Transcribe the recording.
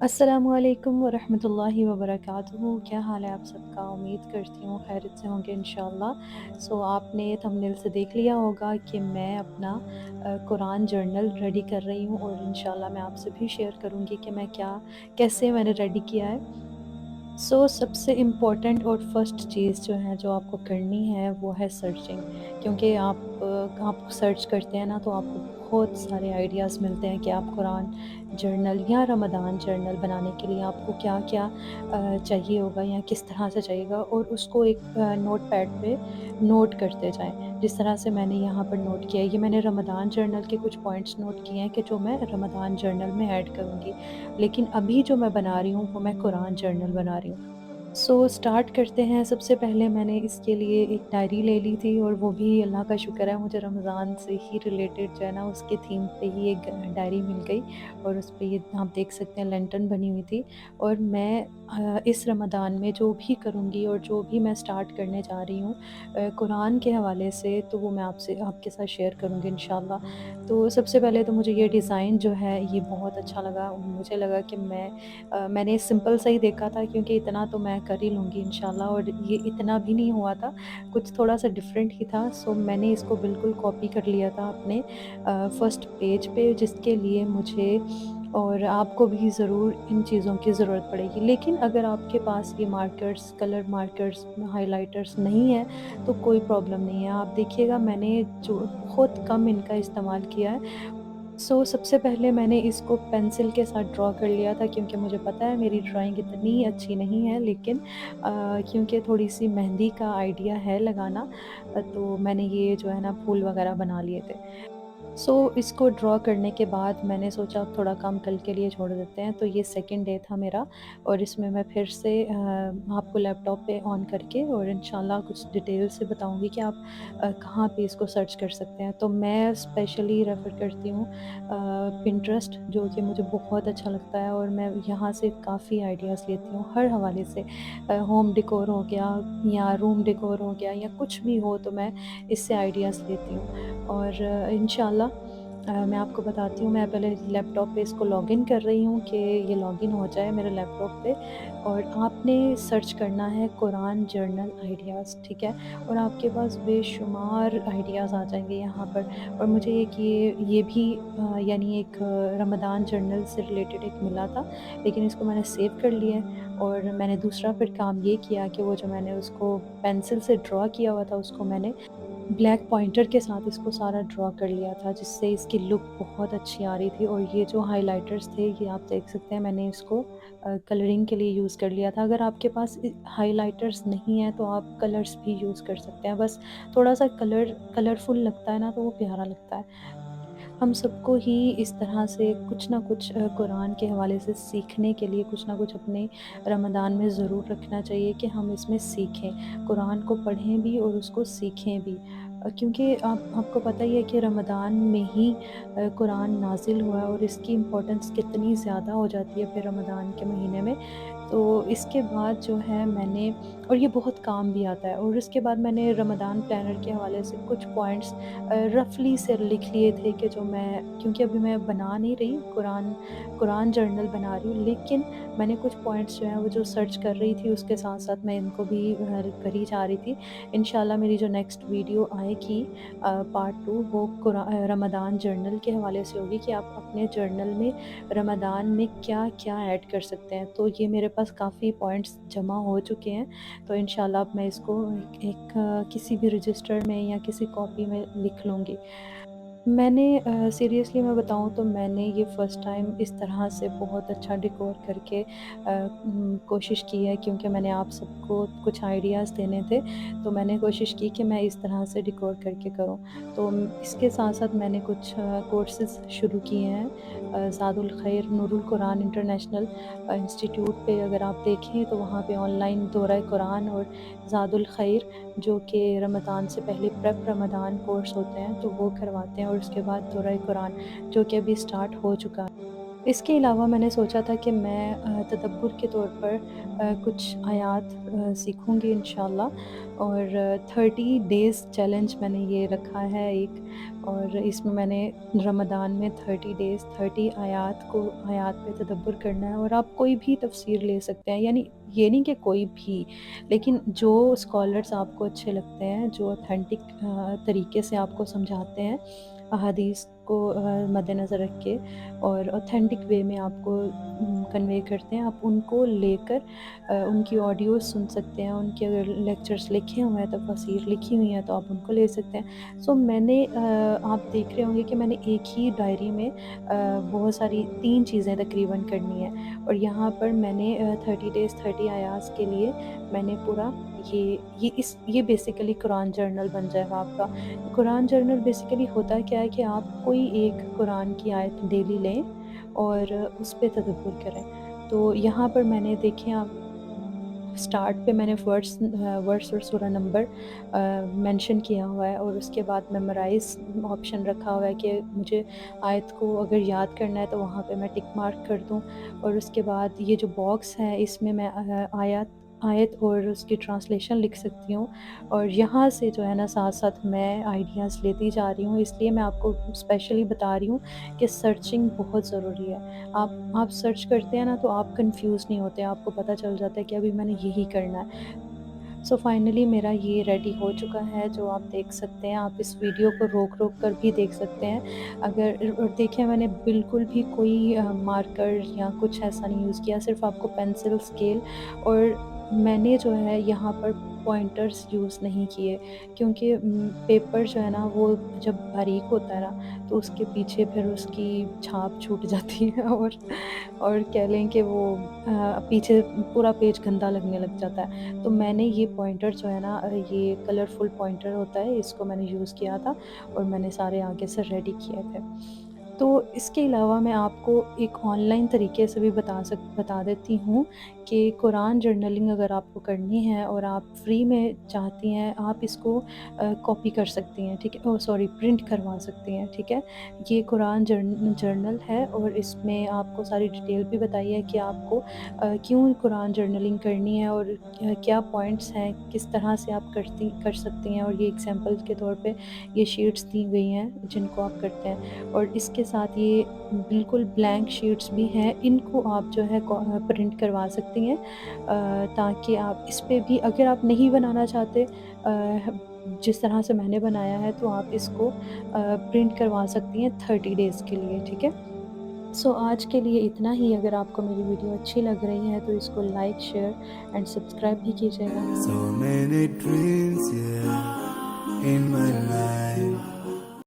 अस्सलामुअलैकुम वरहमतुल्लाहि वबरकातुहू। क्या हाल है आप सबका? उम्मीद करती हूँ खैरियत से होंगे इंशाअल्लाह। आपने थंबनेल से देख लिया होगा कि मैं अपना कुरान जर्नल रेडी कर रही हूँ और इंशाअल्लाह मैं आपसे भी शेयर करूँगी कि मैं कैसे मैंने रेडी किया है। सबसे इम्पोर्टेंट और फर्स्ट चीज़ जो है जो आपको करनी है वो है सर्चिंग। क्योंकि आप सर्च करते हैं ना तो आपको बहुत सारे आइडियाज़ मिलते हैं कि आप कुरान जर्नल या रमज़ान जर्नल बनाने के लिए आपको क्या-क्या चाहिए होगा या किस तरह से चाहिएगा, और उसको एक नोटपैड पे नोट करते जाएँ। जिस तरह से मैंने यहाँ पर नोट किया है, ये मैंने रमज़ान जर्नल के कुछ पॉइंट्स नोट किए हैं कि जो मैं रमज़ान जर्नल में ऐड करूँगी। लेकिन अभी जो मैं बना रही हूँ वो मैं कुरान जर्नल बना रही हूँ। स्टार्ट करते हैं। सबसे पहले मैंने इसके लिए एक डायरी ले ली थी, और वो भी अल्लाह का शुक्र है मुझे रमज़ान से ही रिलेटेड जो है ना उसके थीम पे ही एक डायरी मिल गई, और उस पे ये आप देख सकते हैं लेंटन बनी हुई थी। और मैं इस रमज़ान में जो भी करूँगी और जो भी मैं स्टार्ट करने जा रही हूँ कुरान के हवाले से, तो वो मैं आपसे आपके साथ शेयर करूँगी इंशाअल्लाह। तो सबसे पहले तो मुझे ये डिज़ाइन जो है ये बहुत अच्छा लगा। मुझे लगा कि मैंने सिंपल सा ही देखा था, क्योंकि इतना तो मैं कर ही लूँगी इंशाल्लाह, और ये इतना भी नहीं हुआ था, कुछ थोड़ा-सा डिफरेंट ही था। मैंने इसको बिल्कुल कॉपी कर लिया था अपने फर्स्ट पेज पे, जिसके लिए मुझे और आपको भी ज़रूर इन चीज़ों की ज़रूरत पड़ेगी। लेकिन अगर आपके पास ये मार्कर्स, कलर मार्कर्स, हाइलाइटर्स नहीं है तो कोई प्रॉब्लम नहीं है। आप देखिएगा मैंने जो बहुत कम इनका इस्तेमाल किया है। सबसे पहले मैंने इसको पेंसिल के साथ ड्रॉ कर लिया था, क्योंकि मुझे पता है मेरी ड्राइंग इतनी अच्छी नहीं है, लेकिन क्योंकि थोड़ी-सी मेहंदी का आइडिया है लगाना, तो मैंने ये जो है ना फूल वगैरह बना लिए थे। इसको ड्रॉ करने के बाद मैंने सोचा अब थोड़ा काम कल के लिए छोड़ देते हैं, तो ये सेकंड डे था मेरा, और इसमें मैं फिर से आपको लैपटॉप पे ऑन करके और इंशाल्लाह कुछ डिटेल से बताऊँगी कि आप कहाँ पे इसको सर्च कर सकते हैं। तो मैं स्पेशली रेफ़र करती हूँ पिंटरेस्ट, जो कि मुझे बहुत अच्छा लगता है, और मैं यहाँ से काफ़ी आइडियाज़ लेती हूँ हर हवाले से। होम डेकोर हो गया या रूम डेकोर हो गया या कुछ भी हो, तो मैं इससे आइडियाज़ लेती हूँ। और इंशाल्लाह मैं आपको बताती हूँ। मैं पहले लैपटॉप पे इसको लॉगिन कर रही हूँ कि ये लॉगिन हो जाए मेरे लैपटॉप पे, और आपने सर्च करना है कुरान जर्नल आइडियाज़, ठीक है? और आपके पास बेशुमार आइडियाज़ आ जाएँगे यहाँ पर। और मुझे एक ये भी यानी एक रमज़ान जर्नल से रिलेटेड एक मिला था, लेकिन इसको मैंने सेव कर लिया है। और मैंने दूसरा फिर काम ये किया कि वो जो मैंने उसको पेंसिल से ड्रॉ किया हुआ था, उसको मैंने ब्लैक पॉइंटर के साथ इसको सारा ड्रॉ कर लिया था, जिससे इसकी लुक बहुत अच्छी आ रही थी। और ये जो हाइलाइटर्स थे ये आप देख सकते हैं, मैंने इसको कलरिंग के लिए यूज़ कर लिया था। अगर आपके पास हाइलाइटर्स नहीं है तो आप कलर्स भी यूज़ कर सकते हैं, बस थोड़ा सा कलरफुल लगता है ना तो वो प्यारा लगता है। हम सबको ही इस तरह से कुछ ना कुछ कुरान के हवाले से सीखने के लिए कुछ ना कुछ अपने रमज़ान में ज़रूर रखना चाहिए कि हम इसमें सीखें, कुरान को पढ़ें भी और उसको सीखें भी। क्योंकि आपको पता ही है कि रमज़ान में ही कुरान नाज़िल हुआ है, और इसकी इम्पोर्टेंस कितनी ज़्यादा हो जाती है फिर रमज़ान के महीने में। तो इसके बाद जो है मैंने, और ये बहुत काम भी आता है, और इसके बाद मैंने रमज़ान प्लानर के हवाले से कुछ पॉइंट्स रफ़ली से लिख लिए थे कि जो मैं, क्योंकि अभी मैं बना नहीं रही कुरान जर्नल बना रही हूँ, लेकिन मैंने कुछ पॉइंट्स जो हैं वो जो सर्च कर रही थी उसके साथ-साथ मैं इनको भी करी जा रही थी। इंशाल्लाह मेरी जो नेक्स्ट वीडियो आएगी पार्ट 2, वो रमज़ान जर्नल के हवाले से होगी कि आप अपने जर्नल में रमज़ान में क्या-क्या ऐड कर सकते हैं। तो ये मेरे पास काफ़ी पॉइंट्स जमा हो चुके हैं, तो इंशाल्लाह अब मैं इसको किसी भी रजिस्टर में या किसी कॉपी में लिख लूँगी। मैंने सीरियसली मैं बताऊँ तो मैंने ये फ़र्स्ट टाइम इस तरह से बहुत अच्छा डेकोर करके कोशिश की है, क्योंकि मैंने आप सबको कुछ आइडियाज़ देने थे, तो मैंने कोशिश की कि मैं इस तरह से डेकोर करके करूँ। इसके साथ-साथ मैंने कुछ कोर्सेज़ शुरू किए हैं। ज़ादुल खैर नूरुल कुरान इंटरनेशनल इंस्टीट्यूट पे अगर आप देखें तो वहाँ पे ऑनलाइन दौरा कुरान और ज़ादुल खैर, जो कि रमज़ान से पहले प्रेप रमज़ान कोर्स होते हैं, तो वो करवाते हैं, और उसके बाद दौरा कुरान जो कि अभी स्टार्ट हो चुका है। इसके अलावा मैंने सोचा था कि मैं तदब्बुर के तौर पर कुछ आयात सीखूँगी इंशाअल्लाह, और 30 डेज़ चैलेंज मैंने ये रखा है एक, और इसमें मैंने रमज़ान में 30 डेज़ 30 आयात पे तदब्बुर करना है। और आप कोई भी तफ़सीर ले सकते हैं, यानी ये नहीं कि कोई भी, लेकिन जो स्कॉलर्स आपको अच्छे लगते हैं, जो ऑथेंटिक तरीके से आपको समझाते हैं, अहादीस को मद्देनज़र रख के, और ऑथेंटिक वे में आपको कन्वे करते हैं, आप उनको लेकर उनकी ऑडियोज़ सुन सकते हैं। उनके अगर लेक्चर्स लिखे हुए हैं, तफ़सीर लिखी हुई हैं, तो आप उनको ले सकते हैं। सो मैंने आप देख रहे होंगे कि मैंने एक ही डायरी में बहुत सारी 3 चीज़ें तकरीबन करनी है, और यहाँ पर मैंने 30 डेज़ 30 आयाज़ के लिए मैंने पूरा ये बेसिकली कुरान जर्नल बन जाएगा आपका। कुरान जर्नल बेसिकली होता क्या है कि आप कोई एक कुरान की आयत डेली लें और उस पे तदब्बुर करें। तो यहाँ पर मैंने देखें आप, स्टार्ट पे मैंने वर्ड्स और सूरा नंबर मेंशन किया हुआ है, और उसके बाद मेमोराइज़ ऑप्शन रखा हुआ है कि मुझे आयत को अगर याद करना है तो वहाँ पे मैं टिक मार्क कर दूँ। और उसके बाद ये जो बॉक्स है इसमें मैं आयत आयत और उसकी ट्रांसलेशन लिख सकती हूँ, और यहाँ से जो है ना साथ-साथ मैं आइडियाज़ लेती जा रही हूँ। इसलिए मैं आपको स्पेशली बता रही हूँ कि सर्चिंग बहुत ज़रूरी है। आप सर्च करते हैं ना तो आप कन्फ्यूज़ नहीं होते, आपको पता चल जाता है कि अभी मैंने यही करना है। सो फाइनली मेरा ये रेडी हो चुका है जो आप देख सकते हैं। आप इस वीडियो को रोक-रोक कर भी देख सकते हैं। अगर और देखिए मैंने बिल्कुल भी कोई मार्कर या कुछ ऐसा नहीं यूज़ किया, सिर्फ़ आपको पेंसिल, स्केल, और मैंने जो है यहाँ पर पॉइंटर्स यूज़ नहीं किए, क्योंकि पेपर जो है ना वो जब बारीक होता है ना तो उसके पीछे फिर उसकी छाप छूट जाती है, और कह लें कि वो पीछे पूरा पेज गंदा लगने लग जाता है। तो मैंने ये पॉइंटर जो है ना ये कलरफुल पॉइंटर होता है, इसको मैंने यूज़ किया था, और मैंने सारे आगे से रेडी किए थे। तो इसके अलावा मैं आपको एक ऑनलाइन तरीके से भी बता देती हूँ कि कुरान जर्नलिंग अगर आपको करनी है और आप फ्री में चाहती हैं, आप इसको कॉपी कर सकती हैं, ठीक है? ओह सॉरी, प्रिंट करवा सकती हैं, ठीक है? ये कुरान जर्नल है, और इसमें आपको सारी डिटेल भी बताई है कि आपको क्यों कुरान जर्नलिंग करनी है, और क्या पॉइंट्स हैं, किस तरह से आप कर सकती हैं, और ये एग्ज़ाम्पल के तौर पे ये शीट्स दी गई हैं जिनको आप करते हैं। और इसके साथ ये बिल्कुल ब्लैंक शीट्स भी हैं, इनको आप जो है प्रिंट करवा सकती हैं, ताकि आप इस पे भी अगर आप नहीं बनाना चाहते जिस तरह से मैंने बनाया है, तो आप इसको प्रिंट करवा सकती हैं 30 डेज़ के लिए, ठीक है? सो आज के लिए इतना ही। अगर आपको मेरी वीडियो अच्छी लग रही है तो इसको लाइक, शेयर एंड सब्सक्राइब भी कीजिएगा। So many dreams, yeah, in my life.